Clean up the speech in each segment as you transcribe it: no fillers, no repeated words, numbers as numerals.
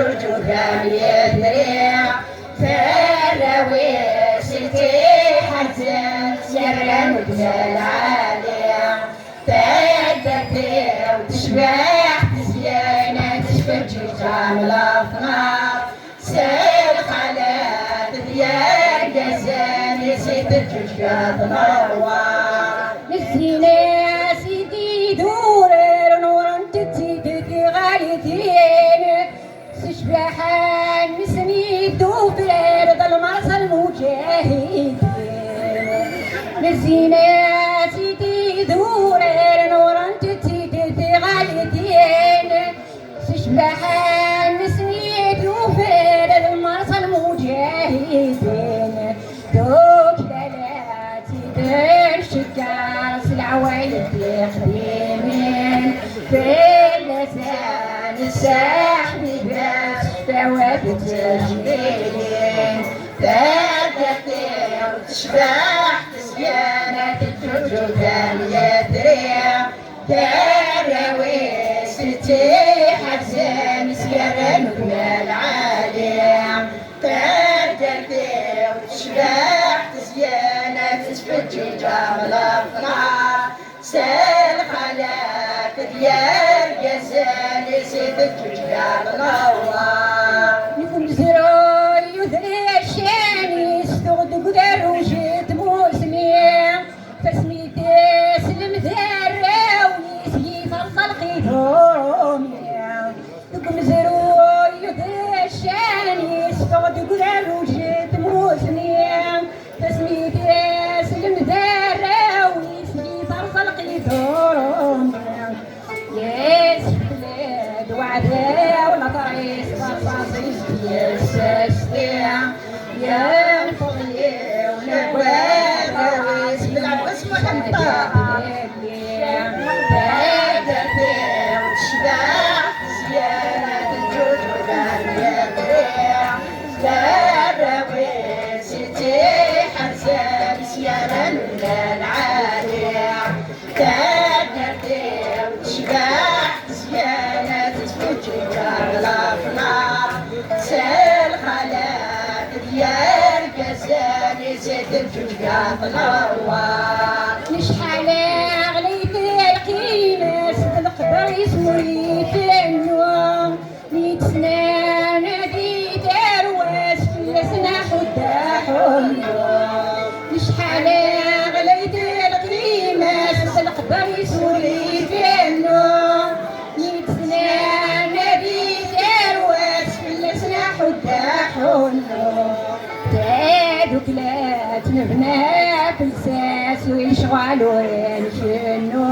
الجوجوكان يدري فراوي سلتي حزن سيران وجمال عالي تعدتي وتشبح زيانة تشبج كامل أفنار سير خالات ديال جزان يسيد الجوجات نوار نسينا سيدي دورر نور انت تسيدي غاليتين سشبحان مسني دوبر ظل مرسى المجاهدين نسينا سيدي دورر نور انت تسيدي غاليتين سشبحان مسني دوبر ظل مرسى المجاهدين دوك لالاتي دير شكار العوايد قديمين في اللسان الساحبي باش فوات تجميلين تاكتي وتشبح تسيانة الجوجوكان يدري كراوي ستي حزان سيران وجمال عالي تاكتي وتشبح تسيانة تسبجي جامل أفنار سال خلاك ديال جزال يسيد الجوجال نوار يكون زراي يدري الشاني استغد قدر وجيت موسمي فسميتي سلم ذراوي سيف الخلق يكون زراي يدري الشاني استغد قدر وجيت موسمي فسميتي سلم ذراوي سيف الخلق ياس بلاد وعدا ولا طريس بصاصي ياسستيع يا الفضلي ونبات عويس بالعبس محمطة تاكتي وتشبح تسيانة الجوجوكان يدري كراوي ستي حزان سيران وجمال عالي تاكتي وتشبح تسيانة تسبجي كامل أفنار سال خلاك ديال جزان يزيد الجوجات نوار نشحال غليت القيمة سد القدر يسمي في النوم ميت سنة ناديت أرواس في سنة حداهم نشحال غليت القيمة سد القدر يسمي في النوم ميت سنة ناديت أرواس في سنة حداهم تادوك لا تنبنا في الساس ويشغل وينشنو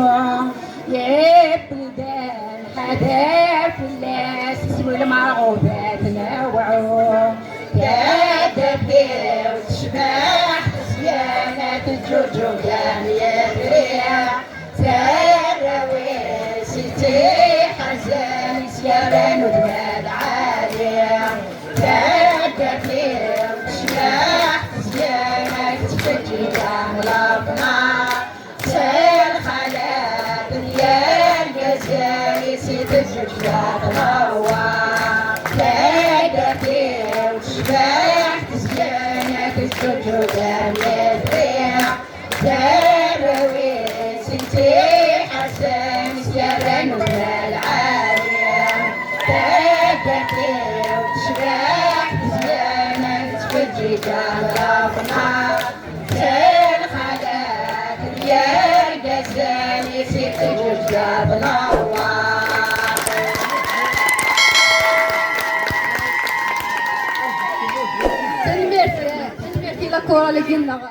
يا بلدان حدا في اللاس اسمو المرغوبات نوعو يا دبي وتشبح تسيانة الجوجوكان يدري تراوي ستي حزان سيران وجمال عالي تاكتي وتشبح تسيانة تسبجي كامل أفنار سال خلاك ديال جزال يسيد الجوجات نوار تاكتي وتشبح تسيانة الجوجوكان يدري تراوي ستي حسان سيران وجمال عالي تاكتي وتشبح تسيانة تسبجي كامل أفنار سال خلاك ديال جزال يسيد الجوجات نوار تنميرتي لا كورة اللي قلنا